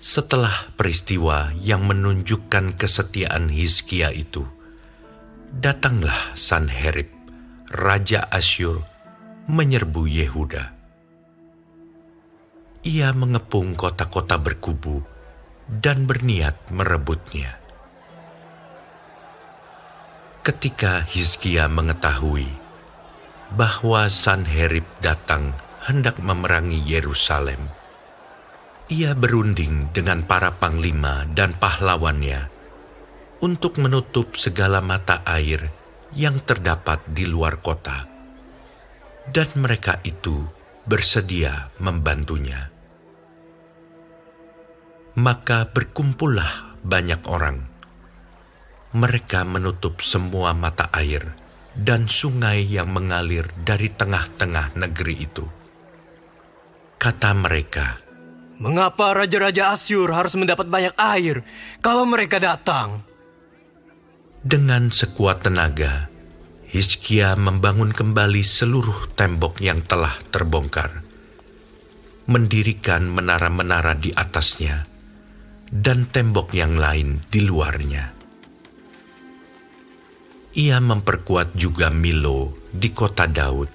Setelah peristiwa yang menunjukkan kesetiaan Hizkia itu, datanglah Sanherib, Raja Asyur, menyerbu Yehuda. Ia mengepung kota-kota berkubu dan berniat merebutnya. Ketika Hizkia mengetahui bahwa Sanherib datang hendak memerangi Yerusalem, ia berunding dengan para panglima dan pahlawannya untuk menutup segala mata air yang terdapat di luar kota, dan mereka itu bersedia membantunya. Maka berkumpullah banyak orang. Mereka menutup semua mata air dan sungai yang mengalir dari tengah-tengah negeri itu. Kata mereka, "Mengapa raja-raja Asyur harus mendapat banyak air kalau mereka datang?" Dengan sekuat tenaga, Hizkia membangun kembali seluruh tembok yang telah terbongkar, mendirikan menara-menara di atasnya, dan tembok yang lain di luarnya. Ia memperkuat juga Milo di kota Daud,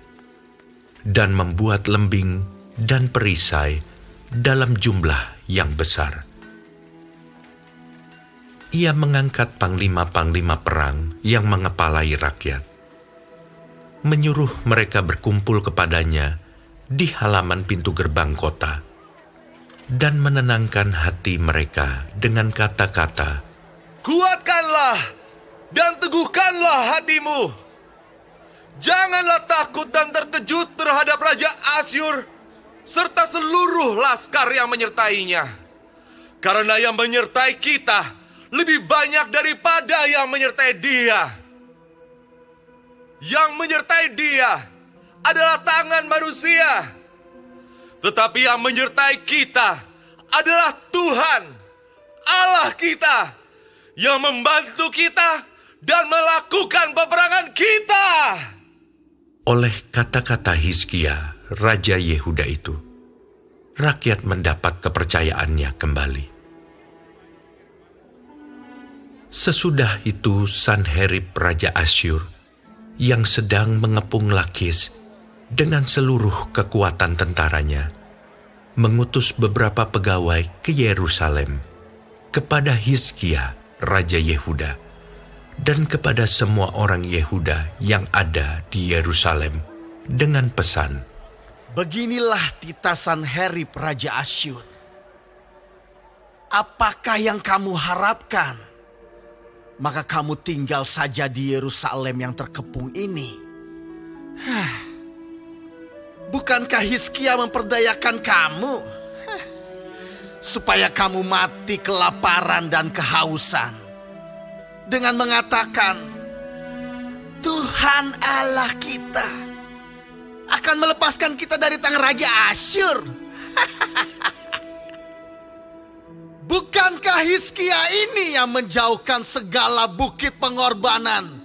dan membuat lembing dan perisai dalam jumlah yang besar. Ia mengangkat panglima-panglima perang yang mengepalai rakyat, menyuruh mereka berkumpul kepadanya di halaman pintu gerbang kota, dan menenangkan hati mereka dengan kata-kata, "Kuatkanlah dan teguhkanlah hatimu. Janganlah takut dan terkejut terhadap Raja Asyur serta seluruh laskar yang menyertainya. Karena yang menyertai kita lebih banyak daripada yang menyertai dia. Yang menyertai dia adalah tangan manusia, tetapi yang menyertai kita adalah Tuhan, Allah kita, yang membantu kita dan melakukan peperangan kita." Oleh kata-kata Hizkia, Raja Yehuda itu, rakyat mendapat kepercayaannya kembali. Sesudah itu Sanherib Raja Asyur, yang sedang mengepung Lakis dengan seluruh kekuatan tentaranya, mengutus beberapa pegawai ke Yerusalem, kepada Hizkia, Raja Yehuda, dan kepada semua orang Yehuda yang ada di Yerusalem, dengan pesan, "Beginilah titah Sanherib Raja Asyur. Apakah yang kamu harapkan? Maka kamu tinggal saja di Yerusalem yang terkepung ini. Bukankah Hizkia memperdayakan kamu? Supaya kamu mati kelaparan dan kehausan, dengan mengatakan, Tuhan Allah kita akan melepaskan kita dari tangan Raja Asyur. Bukankah Hizkia ini yang menjauhkan segala bukit pengorbanan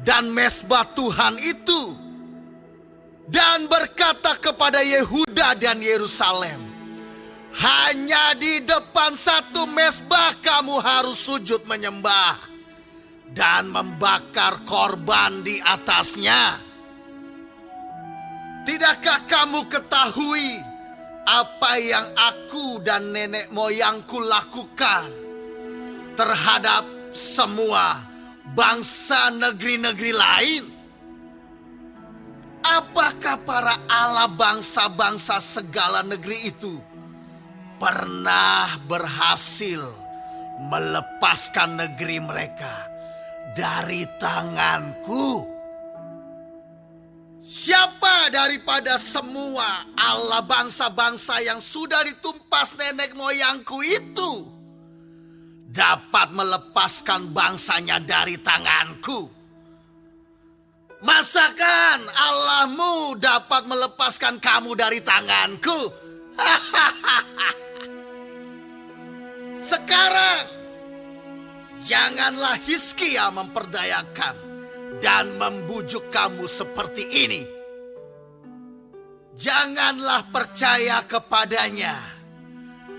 dan mesbah Tuhan itu, dan berkata kepada Yehuda dan Yerusalem, hanya di depan satu mesbah kamu harus sujud menyembah dan membakar korban di atasnya. Tidakkah kamu ketahui apa yang aku dan nenek moyangku lakukan terhadap semua bangsa negeri-negeri lain? Apakah para Allah bangsa-bangsa segala negeri itu pernah berhasil melepaskan negeri mereka dari tanganku? Siapa daripada semua Allah bangsa-bangsa yang sudah ditumpas nenek moyangku itu dapat melepaskan bangsanya dari tanganku? Masakan Allahmu dapat melepaskan kamu dari tanganku? Sekarang janganlah Hizkia memperdayakan dan membujuk kamu seperti ini. Janganlah percaya kepadanya,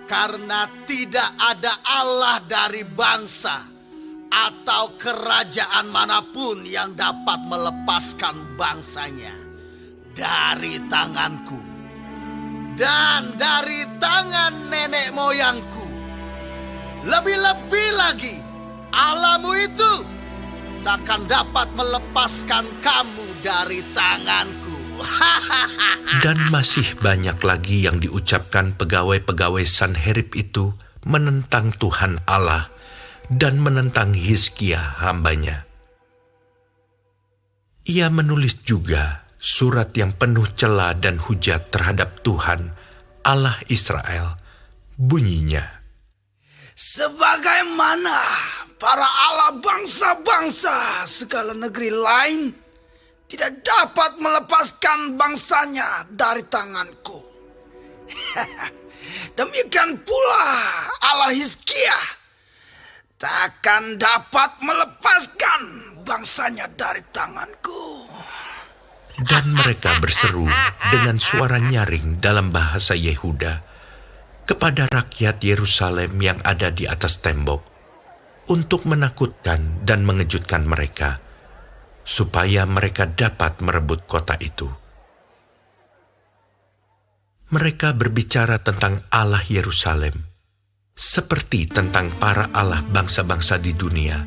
Karena tidak ada Allah dari bangsa atau kerajaan manapun yang dapat melepaskan bangsanya dari tanganku dan dari tangan nenek moyangku. Lebih-lebih lagi, Allahmu itu takkan dapat melepaskan kamu dari tanganku. Dan masih banyak lagi yang diucapkan pegawai-pegawai Sanherib itu menentang Tuhan Allah dan menentang Hizkia hambanya. Ia menulis juga surat yang penuh cela dan hujat terhadap Tuhan, Allah Israel. Bunyinya, sebagaimana para Allah bangsa-bangsa segala negeri lain tidak dapat melepaskan bangsanya dari tanganku. Demikian pula Allah Hizkia takkan dapat melepaskan bangsanya dari tanganku. dan mereka berseru dengan suara nyaring dalam bahasa Yehuda kepada rakyat Yerusalem yang ada di atas tembok untuk menakutkan dan mengejutkan mereka, supaya mereka dapat merebut kota itu. Mereka berbicara tentang Allah Yerusalem, seperti tentang para Allah bangsa-bangsa di dunia,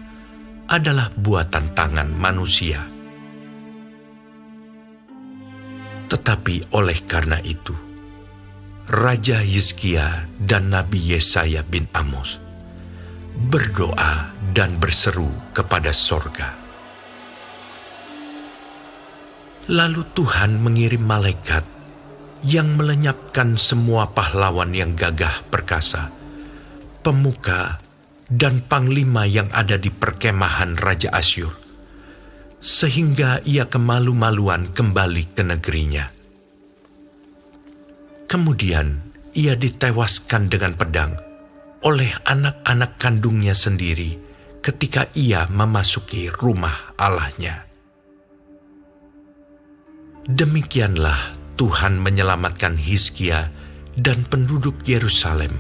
adalah buatan tangan manusia. Tetapi oleh karena itu, Raja Hizkia dan Nabi Yesaya bin Amos berdoa dan berseru kepada sorga. Lalu Tuhan mengirim malaikat yang melenyapkan semua pahlawan yang gagah perkasa, pemuka dan panglima yang ada di perkemahan Raja Asyur, sehingga ia kemalu-maluan kembali ke negerinya. Kemudian ia ditewaskan dengan pedang oleh anak-anak kandungnya sendiri ketika ia memasuki rumah Allahnya. Demikianlah Tuhan menyelamatkan Hizkia dan penduduk Yerusalem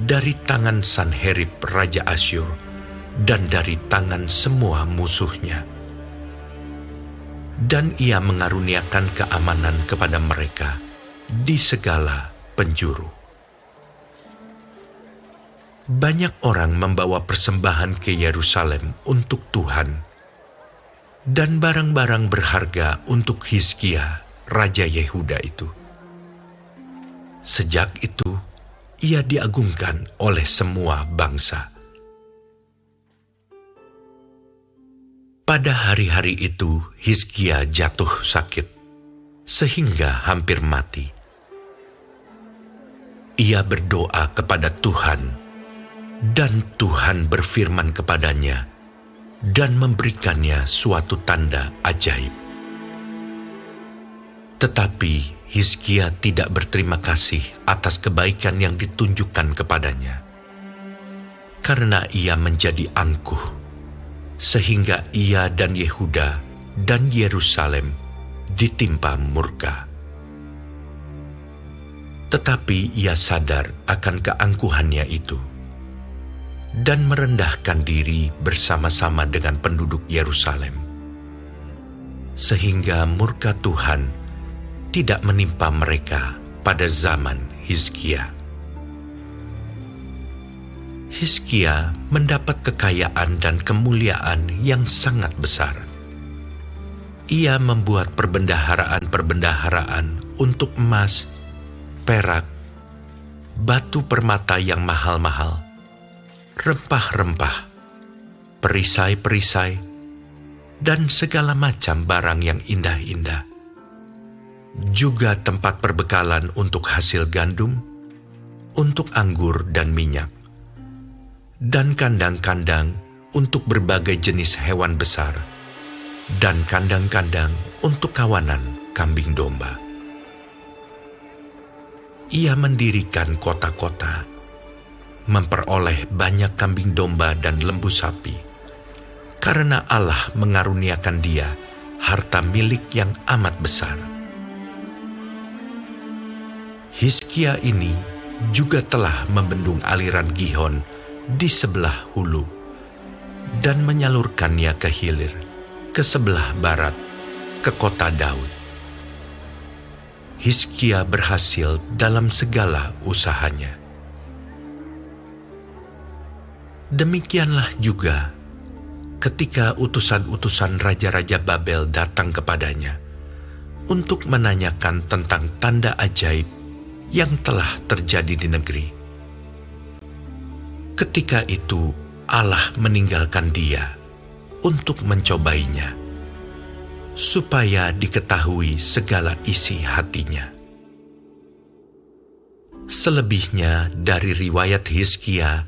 dari tangan Sanherib Raja Asyur dan dari tangan semua musuhnya. Dan ia mengaruniakan keamanan kepada mereka di segala penjuru. Banyak orang membawa persembahan ke Yerusalem untuk Tuhan dan barang-barang berharga untuk Hizkia, Raja Yehuda itu. Sejak itu, ia diagungkan oleh semua bangsa. Pada hari-hari itu, Hizkia jatuh sakit, sehingga hampir mati. Ia berdoa kepada Tuhan, dan Tuhan berfirman kepadanya dan memberikannya suatu tanda ajaib. Tetapi Hizkia tidak berterima kasih atas kebaikan yang ditunjukkan kepadanya, karena ia menjadi angkuh, sehingga ia dan Yehuda dan Yerusalem ditimpa murka. Tetapi ia sadar akan keangkuhannya itu, dan merendahkan diri bersama-sama dengan penduduk Yerusalem, sehingga murka Tuhan tidak menimpa mereka pada zaman Hizkia. Hizkia mendapat kekayaan dan kemuliaan yang sangat besar. Ia membuat perbendaharaan-perbendaharaan untuk emas, perak, batu permata yang mahal-mahal, rempah-rempah, perisai-perisai, dan segala macam barang yang indah-indah. Juga tempat perbekalan untuk hasil gandum, untuk anggur dan minyak, dan kandang-kandang untuk berbagai jenis hewan besar, dan kandang-kandang untuk kawanan kambing domba. Ia mendirikan kota-kota, memperoleh banyak kambing domba dan lembu sapi, karena Allah mengaruniakan dia harta milik yang amat besar. Hizkia ini juga telah membendung aliran Gihon di sebelah hulu dan menyalurkannya ke hilir, ke sebelah barat, ke kota Daud. Hizkia berhasil dalam segala usahanya. Demikianlah juga ketika utusan-utusan raja-raja Babel datang kepadanya untuk menanyakan tentang tanda ajaib yang telah terjadi di negeri. Ketika itu Allah meninggalkan dia untuk mencobainya, supaya diketahui segala isi hatinya. Selebihnya dari riwayat Hizkia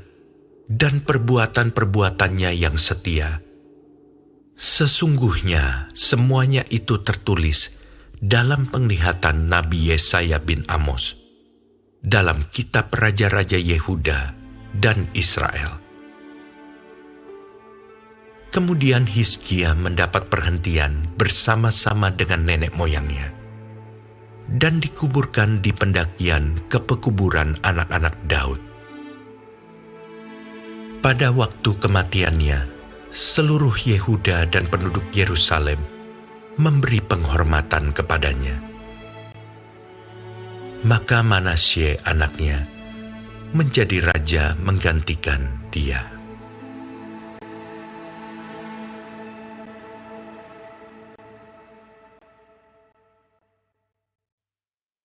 dan perbuatan-perbuatannya yang setia, sesungguhnya semuanya itu tertulis dalam penglihatan Nabi Yesaya bin Amos, dalam kitab Raja-Raja Yehuda dan Israel. Kemudian Hizkia mendapat perhentian bersama-sama dengan nenek moyangnya, dan dikuburkan di pendakian ke pekuburan anak-anak Daud. Pada waktu kematiannya, seluruh Yehuda dan penduduk Yerusalem memberi penghormatan kepadanya. Maka Manasye anaknya menjadi raja menggantikan dia.